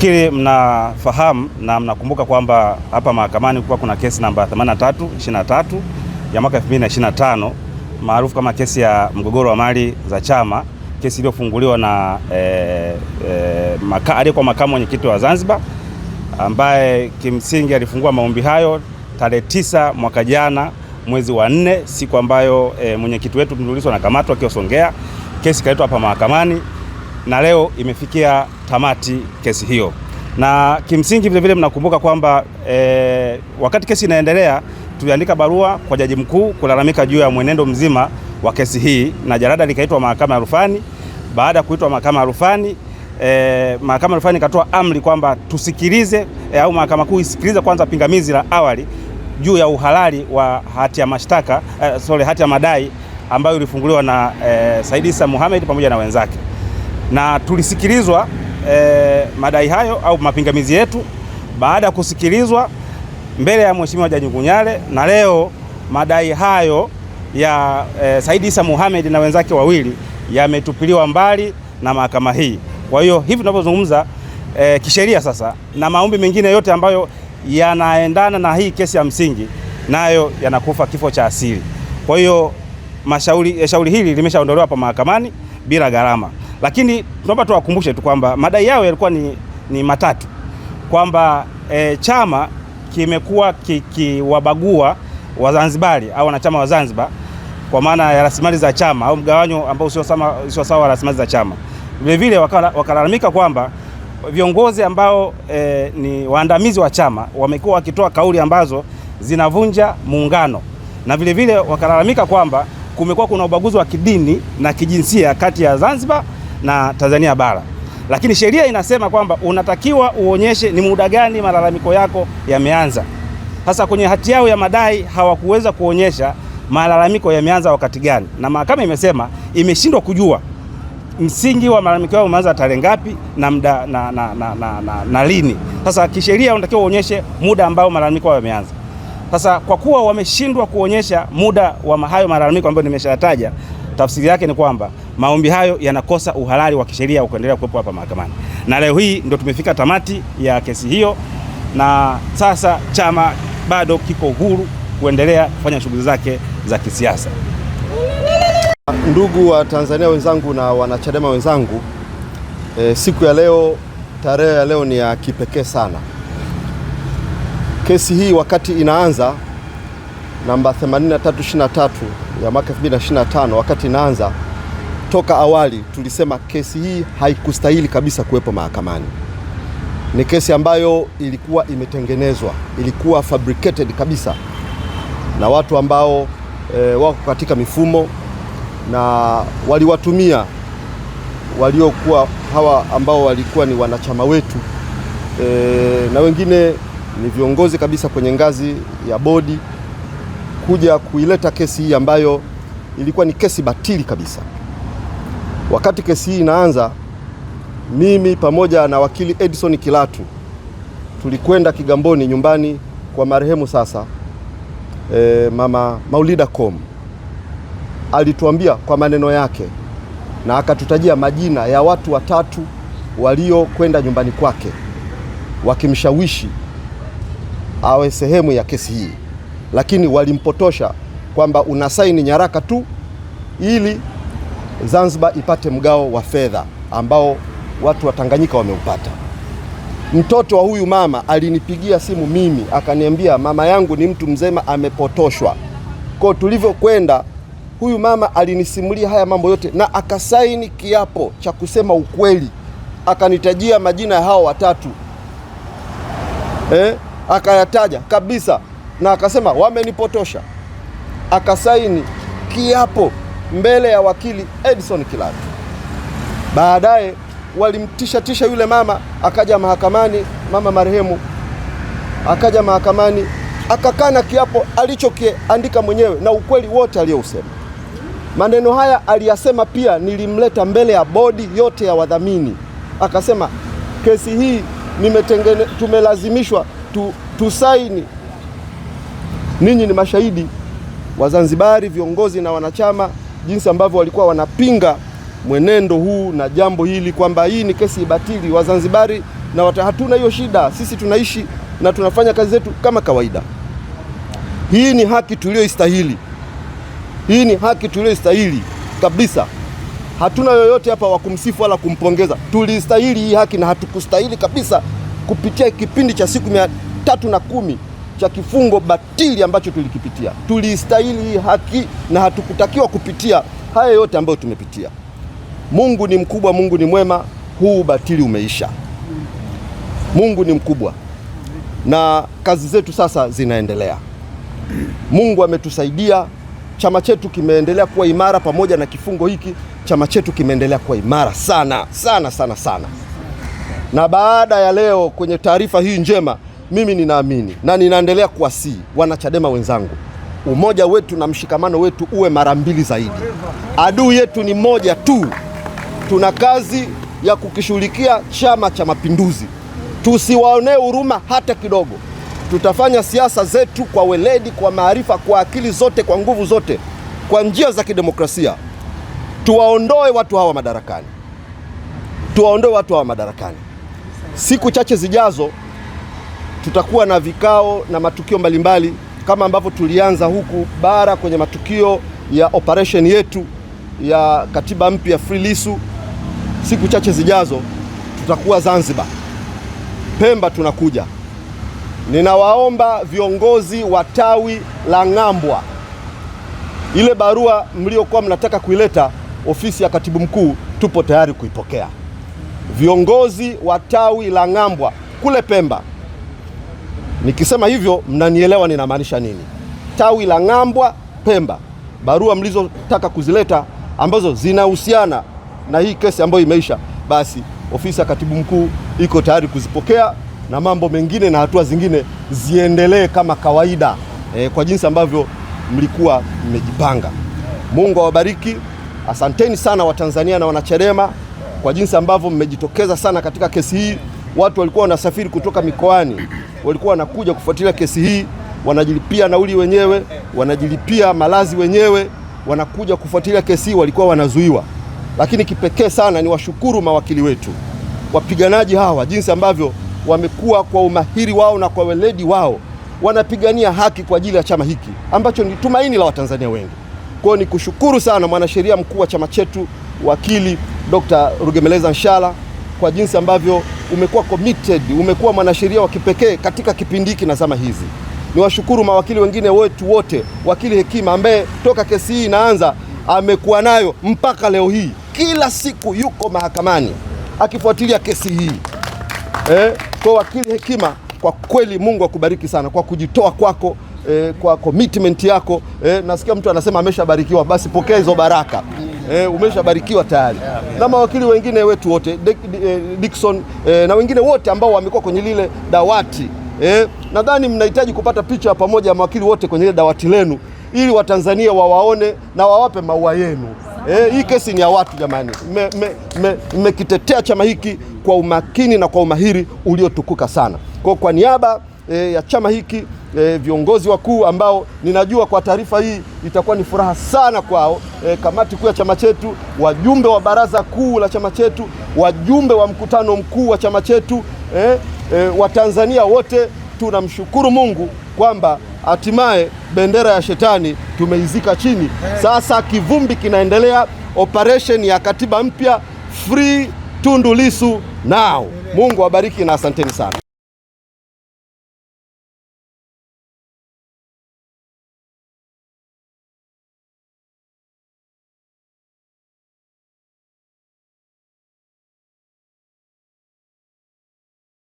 Nafikiri mnafahamu na mnakumbuka kwamba hapa mahakamani kulikuwa kuna kesi namba 83/23 ya mwaka 2025 maarufu kama kesi ya mgogoro wa mali za chama, kesi iliyofunguliwa na aliyekuwa makamu mwenyekiti wa Zanzibar, ambaye kimsingi alifungua maombi hayo tarehe 9 mwaka jana mwezi wa 4, siku ambayo mwenyekiti wetu Tundu Lissu anakamatwa akiwa Songea. Kesi ikaletwa hapa mahakamani na leo imefikia tamati kesi hiyo. Na kimsingi vile vile mnakumbuka kwamba wakati kesi inaendelea tuliandika barua kwa Jaji Mkuu kulalamika juu ya mwenendo mzima wa kesi hii, na jarada likaitwa mahakama ya rufani. Baada ya kuitwa mahakama ya rufani, mahakama ya rufani ikatoa amri kwamba tusikilize au mahakama kuu isikilize kwanza pingamizi la awali juu ya uhalali wa hati ya mashtaka hati ya madai ambayo ilifunguliwa na Said Issa Mohamed pamoja na wenzake, na tulisikilizwa madai hayo au mapingamizi yetu. Baada ya kusikilizwa mbele ya Mheshimiwa Jaji Ngunyale, na leo madai hayo ya Said Issa Mohamed na wenzake wawili yametupiliwa mbali na mahakama hii. Kwa hiyo hivi tunavyozungumza kisheria sasa, na maombi mengine yote ambayo yanaendana na hii kesi ya msingi nayo yanakufa kifo cha asili. Kwa hiyo shauri hili limeshaondolewa hapa mahakamani bila gharama. Lakini tunaomba tuwakumbushe tu kwamba madai yao yalikuwa ni matatu, kwamba chama kimekuwa kikiwabagua Wazanzibari au wanachama wa Zanzibar kwa maana ya rasilimali za chama au mgawanyo ambao sio sawa wa rasilimali za chama. Vile vile wakalalamika kwamba viongozi ambao ni waandamizi wa chama wamekuwa wakitoa kauli ambazo zinavunja muungano, na vile vile wakalalamika kwamba kumekuwa kuna ubaguzi wa kidini na kijinsia kati ya Zanzibar na Tanzania bara. Lakini sheria inasema kwamba unatakiwa uonyeshe ni muda gani malalamiko yako yameanza. Sasa kwenye hati yao ya madai hawakuweza kuonyesha malalamiko yameanza wakati gani, na mahakama imesema imeshindwa kujua msingi wa malalamiko yao umeanza tarehe ngapi na muda na lini. Sasa kisheria unatakiwa uonyeshe muda ambao malalamiko yao yameanza. Sasa kwa kuwa wameshindwa kuonyesha muda wa hayo malalamiko ambayo nimeshataja, tafsiri yake ni kwamba maombi hayo yanakosa uhalali wa kisheria kuendelea kuwepo hapa mahakamani. Na leo hii ndio tumefika tamati ya kesi hiyo, na sasa chama bado kiko huru kuendelea kufanya shughuli zake za kisiasa. Ndugu wa Tanzania wenzangu na wanachadema wenzangu, siku ya leo, tarehe ya leo ni ya kipekee sana. Kesi hii wakati inaanza namba 83/23 ya mwaka 2025, wakati inaanza, toka awali tulisema kesi hii haikustahili kabisa kuwepo mahakamani. Ni kesi ambayo ilikuwa imetengenezwa, ilikuwa fabricated kabisa na watu ambao wako katika mifumo, na waliwatumia waliokuwa hawa ambao walikuwa ni wanachama wetu na wengine ni viongozi kabisa kwenye ngazi ya bodi kuja kuileta kesi hii ambayo ilikuwa ni kesi batili kabisa. Wakati kesi hii inaanza, mimi pamoja na wakili Edison Kilatu tulikwenda Kigamboni, nyumbani kwa marehemu sasa Mama Maulida Kom. Alituambia kwa maneno yake na akatutajia majina ya watu watatu waliokwenda nyumbani kwake wakimshawishi awe sehemu ya kesi hii, lakini walimpotosha kwamba unasaini nyaraka tu ili Zanzibar ipate mgao wa fedha ambao watu wa Tanganyika wameupata. Mtoto wa huyu mama alinipigia simu mimi akaniambia mama yangu ni mtu mzema amepotoshwa. Kwa tulivyokwenda, huyu mama alinisimulia haya mambo yote na akasaini kiapo cha kusema ukweli. Akanitajia majina ya hao watatu. Akayataja kabisa na akasema wamenipotosha. Akasaini kiapo mbele ya wakili Edison Kilatu. Baadaye walimtisha yule mama, akaja mahakamani, mama marehemu akaja mahakamani akakana kiapo alichokiandika mwenyewe na ukweli wote aliousema. Maneno haya aliyasema pia nilimleta mbele ya bodi yote ya wadhamini. Akasema kesi hii tumelazimishwa tusaini. Ninyi ni mashahidi, Wazanzibari, viongozi na wanachama, jinsi ambavyo walikuwa wanapinga mwenendo huu na jambo hili kwamba hii ni kesi batili. Wazanzibari na hatuna hiyo shida. Sisi tunaishi na tunafanya kazi zetu kama kawaida. Hii ni haki tuliyoistahili. Hii ni haki tuliyoistahili kabisa. Hatuna yoyote hapa wa kumsifu wala kumpongeza. Tulistahili hii haki na hatukustahili kabisa kupitia kipindi cha siku 310 cha kifungo batili ambacho tulikipitia. Tulistahili hii haki na hatukutakiwa kupitia haya yote ambayo tumepitia. Mungu ni mkubwa, Mungu ni mwema, huu batili umeisha. Mungu ni mkubwa na kazi zetu sasa zinaendelea. Mungu ametusaidia, chama chetu kimeendelea kuwa imara pamoja na kifungo hiki. Chama chetu kimeendelea kuwa imara sana sana sana sana. Na baada ya leo kwenye taarifa hii njema, mimi ninaamini na ninaendelea kuwasihi wanachadema wenzangu, umoja wetu na mshikamano wetu uwe mara 2 zaidi. Adui yetu ni moja tu. Tuna kazi ya kukishughulikia Chama cha Mapinduzi. Tusiwaonee huruma hata kidogo. Tutafanya siasa zetu kwa weledi, kwa maarifa, kwa akili zote, kwa nguvu zote, kwa njia za kidemokrasia. Tuwaondoe watu hawa madarakani. Tuwaondoe watu hawa madarakani. Siku chache zijazo tutakuwa na vikao na matukio mbalimbali kama ambavyo tulianza huku bara kwenye matukio ya operation yetu ya katiba mpya Free Lissu. Siku chache zijazo tutakuwa Zanzibar. Pemba tunakuja. Ninawaomba viongozi wa tawi la Ng'ambwa, ile barua mliokuwa mnataka kuileta ofisi ya katibu mkuu, tupo tayari kuipokea. Viongozi wa tawi la Ng'ambwa kule Pemba. Nikisema hivyo mnanielewa ninamaanisha nini. Tawi la Ng'ambwa Pemba, barua mlizotaka kuzileta ambazo zinahusiana na hii kesi ambayo imeisha, basi ofisi ya katibu mkuu iko tayari kuzipokea, na mambo mengine na hatua zingine ziendelee kama kawaida kwa jinsi ambavyo mlikuwa mmejipanga. Mungu awabariki. Asanteni sana Watanzania na Wanachadema kwa jinsi ambavyo mmejitokeza sana katika kesi hii. Watu walikuwa wanasafiri kutoka mikoani, walikuwa wanakuja kufuatilia kesi hii, wanajilipia nauli wenyewe, wanajilipia malazi wenyewe, wanakuja kufuatilia kesi hii, walikuwa wanazuiwa. Lakini kipekee sana ni washukuru mawakili wetu, wapiganaji hawa, jinsi ambavyo wamekuwa kwa umahiri wao na kwa weledi wao wanapigania haki kwa ajili ya chama hiki ambacho ni tumaini la Watanzania wengi. Kwa hiyo ni kushukuru sana mwanasheria mkuu wa chama chetu, wakili Dr. Rugemeleza Nshala, kwa jinsi ambavyo umekuwa committed, umekuwa mwanasheria wa kipekee katika kipindi hiki na zama hizi. Niwashukuru mawakili wengine wetu wote, wakili Hekima ambaye toka kesi hii inaanza amekuwa nayo mpaka leo hii. Kila siku yuko mahakamani akifuatilia kesi hii. Kwa wakili Hekima, kwa kweli Mungu akubariki sana kwa kujitoa kwako, kwa commitment yako. Nasikia mtu anasema ameshabarikiwa, basi pokea hizo baraka. Umeshabarikiwa tayari. Na mawakili wengine wetu wote, Dickson na wengine wote ambao wamekuwa kwenye lile dawati. Nadhani mnahitaji kupata picha pamoja ya mawakili wote kwenye lile dawati lenu ili Watanzania wawaone na wawape maua yenu. Hii kesi ni ya watu jamani. Mmekitetea chama hiki kwa umakini na kwa umahiri uliotukuka sana. Kwa niaba ya chama hiki, viongozi wakuu ambao ninajua kwa taarifa hii itakuwa ni furaha sana kwao, kamati kuu ya chama chetu, wajumbe wa baraza kuu la chama chetu, wajumbe wa mkutano mkuu wa chama chetu, Watanzania wote, tunamshukuru Mungu kwamba hatimaye bendera ya shetani tumeizika chini. Sasa kivumbi kinaendelea, operation ya katiba mpya Free Tundu Lissu now. Mungu awabariki na asanteni sana.